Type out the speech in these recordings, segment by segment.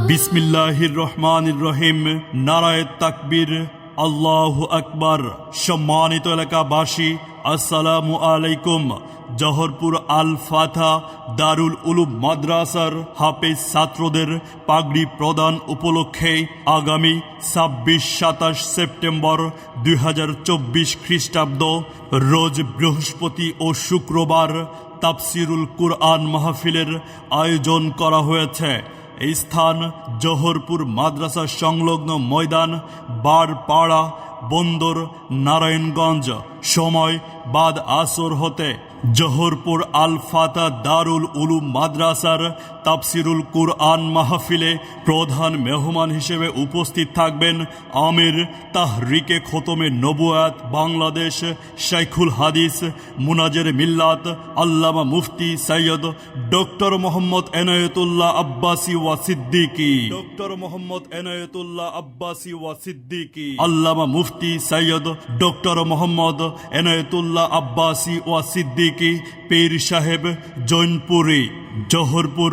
বিসমিল্লাহির রহমানির রহিম। নারায়ে তাকবীর, আল্লাহু আকবার। সম্মানিত এলাকাবাসী, আসসালামু আলাইকুম। জহরপুর আল ফাথা দারুল উলুম মাদ্রাসার হাফেজ ছাত্রদের পাগড়ি প্রদান উপলক্ষে আগামী ২৬-২৭ সেপ্টেম্বর ২০২৪ খ্রিস্টাব্দ রোজ বৃহস্পতি ও শুক্রবার তাফসিরুল কুরআন মাহফিলের আয়োজন করা হয়েছে। এই স্থান জহরপুর মাদ্রাসা সংলগ্ন ময়দান, বারপাড়া, বন্দর, নারায়ণগঞ্জ। সময় বাদ আসর হতে। জহরপুর আল ফাতা দারুল উলুম মাদ্রাসার তাফসিরুল কুরআন মাহফিলে প্রধান মেহমান হিসেবে উপস্থিত থাকবেন আমির তাহরিকে খতমে নবুয়াত বাংলাদেশ শাইখুল হাদিস মুনাজের মিল্লাত আল্লামা মুফতি সৈয়দ ডক্টর মোহাম্মদ এনায়েতুল্লাহ আব্বাসী ওয়া সিদ্দিকী। আল্লামা মুফতি সৈয়দ ডক্টর মোহাম্মদ এনায়েতুল্লাহ আব্বাসী ওয়া সিদ্দিকী পীর সাহেব জৈনপুরী। জহরপুর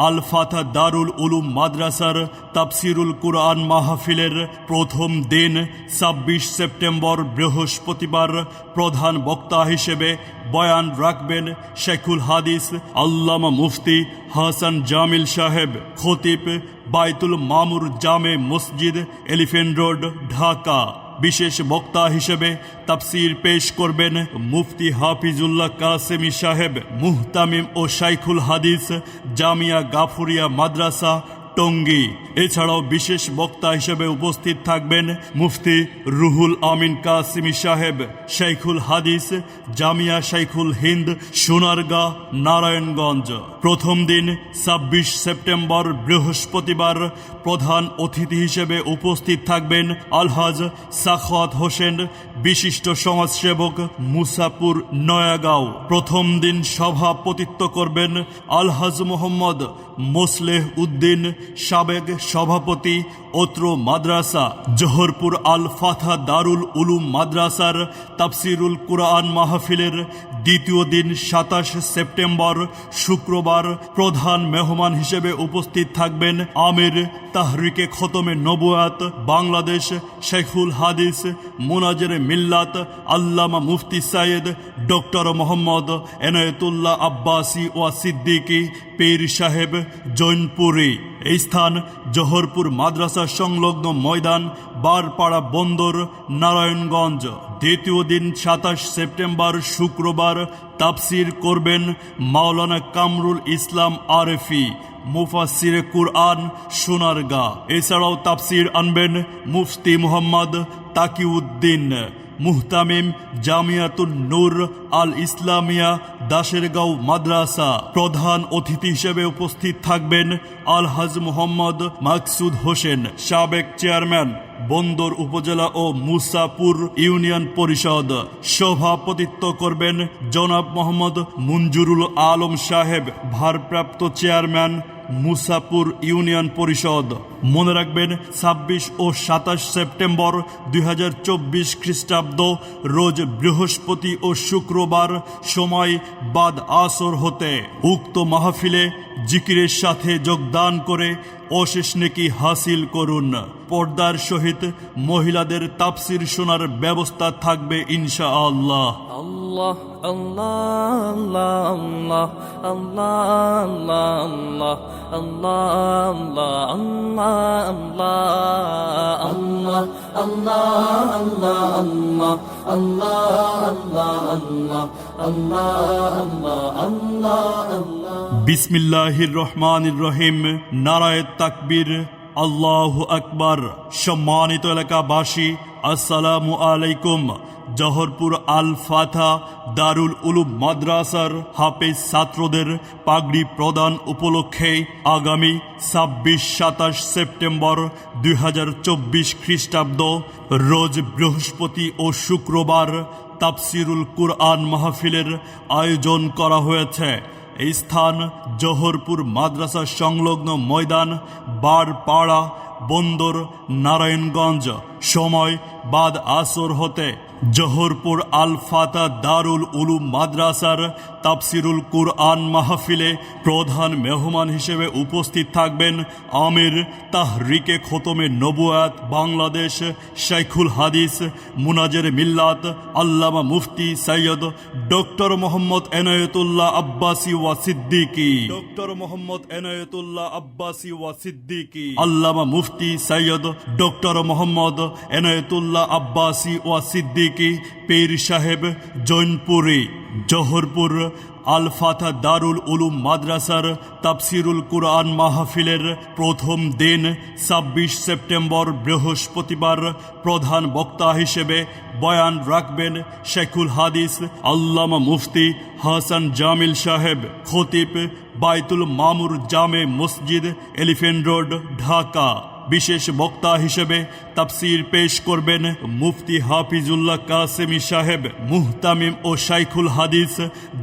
আল ফাথা দারুল উলুম মাদ্রাসার তাফসিরুল কুরআন মাহফিলের প্রথম দিন ২৬ সেপ্টেম্বর বৃহস্পতিবার প্রধান বক্তা হিসেবে বয়ান রাখবেন শাইখুল হাদিস আল্লামা মুফতি হাসান জামিল সাহেব, খতিব বাইতুল মামুর জামে মসজিদ, এলিফ্যান্ট রোড, ঢাকা। বিশেষ বক্তা হিসেবে তাফসির পেশ করবেন মুফতি হাফিজুল্লাহ কাসেমি সাহেব, মুহতামিম ও শাইখুল হাদিস জামিয়া গাফুরিয়া মাদ্রাসা, টঙ্গী। এছাড়াও বিশেষ বক্তা হিসেবে উপস্থিত থাকবেন মুফতি রুহুল আমিন কাসেমি সাহেব, শাইখুল হাদিস জামিয়া শাইখুল হিন্দ, সোনারগাঁ, নারায়ণগঞ্জ। প্রথম দিন ২৬ সেপ্টেম্বর বৃহস্পতিবার প্রধান অতিথি হিসেবে উপস্থিত থাকবেন আলহাজ সাখাওয়াত হোসেন, বিশিষ্ট সমাজসেবক, মুসাপুর, নয়াগাঁও। প্রথম দিন সভাপতিত্ব করবেন আলহাজ মোহাম্মদ মোসলেহ উদ্দিন, সাবেক সভাপতি, অত্র মাদ্রাসা। জহরপুর আল ফাথা দারুল উলুম মাদ্রাসার তাফসিরুল কুরআন মাহফিলের দ্বিতীয় দিন ২৭ সেপ্টেম্বর শুক্রবার প্রধান মেহমান হিসেবে উপস্থিত থাকবেন আমির তাহরিকে খতমে নবুয়াত বাংলাদেশ শাইখুল হাদিস মুনাজের মিল্লাত আল্লামা মুফতি সৈয়দ ডক্টর মোহাম্মদ এনায়েতুল্লাহ আব্বাসী ওয়া সিদ্দিকী পীর সাহেব জৈনপুরী। এই স্থান জহরপুর মাদ্রাসা সংলগ্ন ময়দান, বারপাড়া, বন্দর, নারায়ণগঞ্জ। দ্বিতীয় দিন ২৭ সেপ্টেম্বর শুক্রবার তাফসির করবেন মাওলানা কামরুল ইসলাম আরেফি, মুফাসসিরে কুরআন, সোনারগাঁ। এছাড়াও তাফসির আনবেন মুফতি মুহাম্মদ তাকিউদ্দিন, মুহতামিম জামিয়াতুন নূর আল ইসলামিয়া দাশেরগাঁও মাদ্রাসা। প্রধান অতিথি হিসেবে উপস্থিত থাকবেন আলহাজ মোহাম্মদ মাকসুদ হোসেন, সাবেক চেয়ারম্যান, বন্দর উপজেলা ও মুসাপুর ইউনিয়ন পরিষদ। সভাপতিত্ব করবেন জনাব মোহাম্মদ মুনজুরুল আলম সাহেব, ভারপ্রাপ্ত চেয়ারম্যান, মুসাপুর ইউনিয়ন পরিষদ। মনে রাখবেন ২৬ ও ২৭ সেপ্টেম্বর ২০২৪ খ্রিস্টাব্দ রোজ বৃহস্পতি ও শুক্রবার সময় বাদ আসর হতে। উক্ত মাহফিলে জিকিরের সাথে যোগদান করে অশেষ নেকি হাসিল করুন। পর্দার সহিত মহিলাদের তাফসির শোনার ব্যবস্থা থাকবে ইনশাআল্লাহ। আল্লাহ আল্লাহ আল্লাহ আল্লাহ আল্লাহ আল্লাহ আল্লাহ আল্লাহ। বিসমিল্লাহির রহমানির রহিম। নারায়ে তাকবীর, আল্লাহু আকবার। সম্মানিত এলাকাবাসী, আসসালামু আলাইকুম। জহরপুর আল ফাথা দারুল উলুম মাদ্রাসার হাফেজ ছাত্রদের পাগড়ি প্রদান উপলক্ষে আগামী ২৬-২৭ সেপ্টেম্বর ২০২৪ খ্রিস্টাব্দ রোজ বৃহস্পতি ও শুক্রবার তাফসিরুল কুরআন মাহফিলের আয়োজন করা হয়েছে। এই স্থান জহরপুর মাদ্রাসা সংলগ্ন ময়দান, বারপাড়া, বন্দর, নারায়ণগঞ্জ। সময় বাদ আসর হতে জহরপুর আল ফাতা দারুল উলুম মাদ্রাসার তাফসিরুল কুরআন মাহফিলে প্রধান মেহমান হিসেবে উপস্থিত থাকবেন আমির তাহরিকে খতমে নবুয়াত বাংলাদেশ শাইখুল হাদিস মুনাজের মিল্লাত আল্লামা মুফতি সৈয়দ ডক্টর মোহাম্মদ এনায়েতুল্লাহ আব্বাসী ওয়া সিদ্দিকী ডক্টর মোহাম্মদ এনায়েতুল্লাহ আব্বাসী ওয়া সিদ্দিকী আল্লামা মুফতি সৈয়দ ডক্টর মোহাম্মদ এনায়েতুল্লাহ আব্বাসী ওয়া সিদ্দিকী পীর সাহেব জৈনপুরী জহরপুর আল ফাতা দারুল উলুম মাদ্রাসার তাফসিরুল কুরআন মাহফিলের প্রথম দিন ২৬ সেপ্টেম্বর বৃহস্পতিবার প্রধান বক্তা হিসেবে বয়ান রাখবেন শেখুল হাদিস আল্লামা মুফতি হাসান জামিল সাহেব খতিব বাইতুল মামুর জামে মসজিদ এলিফ্যান্ট রোড ঢাকা। বিশেষ বক্তা হিসেবে তাফসির পেশ করবেন মুফতি হাফিজুল্লাহ কাসেমি সাহেব মুহতামিম ও শাইখুল হাদিস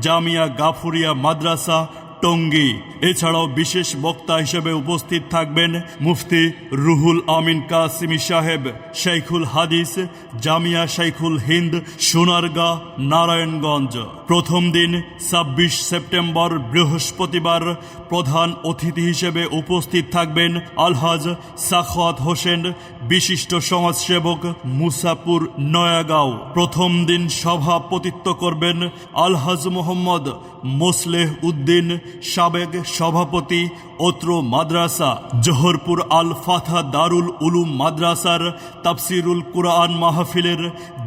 জামিয়া গাফুরিয়া মাদ্রাসা টঙ্গী। এছাড়াও বিশেষ বক্তা হিসেবে উপস্থিত থাকবেন মুফতি রুহুল আমিন কাসেমি সাহেব শাইখুল হাদিস জামিয়া শাইখুল হিন্দ সোনারগাঁ নারায়ণগঞ্জ। প্রথম দিন ২৬ সেপ্টেম্বর বৃহস্পতিবার প্রধান অতিথি হিসেবে উপস্থিত থাকবেন আলহাজ সাখাওয়াত হোসেন বিশিষ্ট সমাজসেবক মুসাপুর নয়াগাঁও। প্রথম দিন সভাপতিত্ব করবেন আলহাজ মোহাম্মদ মোসলেহ উদ্দিন সাবেক সভাপতি অত্র মাদ্রাসা। জহরপুর আল ফাতা দারুল উলুম মাদ্রাসার তাফসিরুল কুরআন মাহফিলের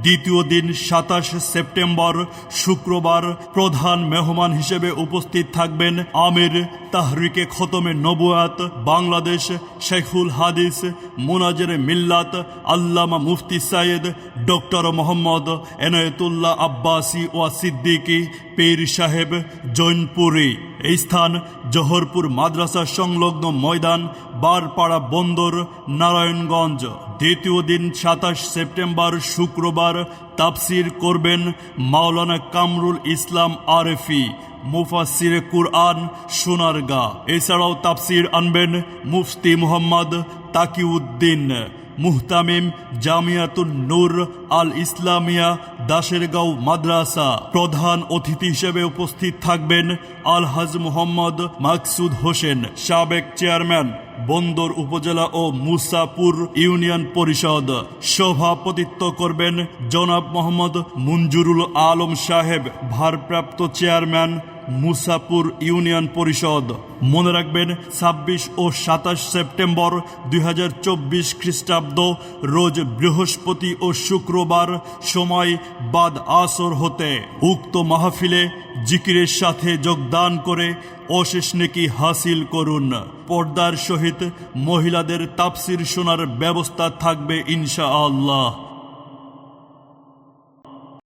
দ্বিতীয় দিন ২৭ সেপ্টেম্বর শুক্রবার প্রধান মেহমান হিসেবে উপস্থিত থাকবেন আমির তাহরিকে খতমে নবুয়াত বাংলাদেশ শাইখুল হাদিস মুনাজের মিল্লাত আল্লামা মুফতি সৈয়দ ডক্টর মোহাম্মদ এনায়েতুল্লাহ আব্বাসী ওয়া সিদ্দিকী পীর সাহেব জৈনপুরী। এই স্থান জহরপুর মাদ্রাসা সংলগ্ন ময়দান বারপাড়া বন্দর নারায়ণগঞ্জ। দ্বিতীয় দিন ২৭ সেপ্টেম্বর শুক্রবার তাফসির করবেন মাওলানা কামরুল ইসলাম আরেফি মুফাসসিরে কুরআন সোনারগাঁ। এছাড়াও তাফসির আনবেন মুফতি মুহাম্মদ তাকিউদ্দিন মুহতামিম জামিয়াতুন নূর আল ইসলামিয়া দাশেরগাঁও মাদ্রাসা। প্রধান অতিথি হিসেবে উপস্থিত থাকবেন আলহাজ মোহাম্মদ মাকসুদ হোসেন সাবেক চেয়ারম্যান বন্দর উপজেলা ও মুসাপুর ইউনিয়ন পরিষদ। সভাপতিত্ব করবেন জনাব মোহাম্মদ মুনজুরুল আলম সাহেব ভারপ্রাপ্ত চেয়ারম্যান মুসাপুর ইউনিয়ন পরিষদ। মনে রাখবেন ২৬ ও ২৭ সেপ্টেম্বর ২০২৪ খ্রিস্টাব্দ রোজ বৃহস্পতি ও শুক্রবার সময় বাদ আসর হতে উক্ত মাহফিলে জিকিরের সাথে যোগদান করে অশেষ নেকি হাসিল করুন। পর্দার সহিত মহিলাদের তাফসির শোনার ব্যবস্থা থাকবে ইনশাআল্লাহ।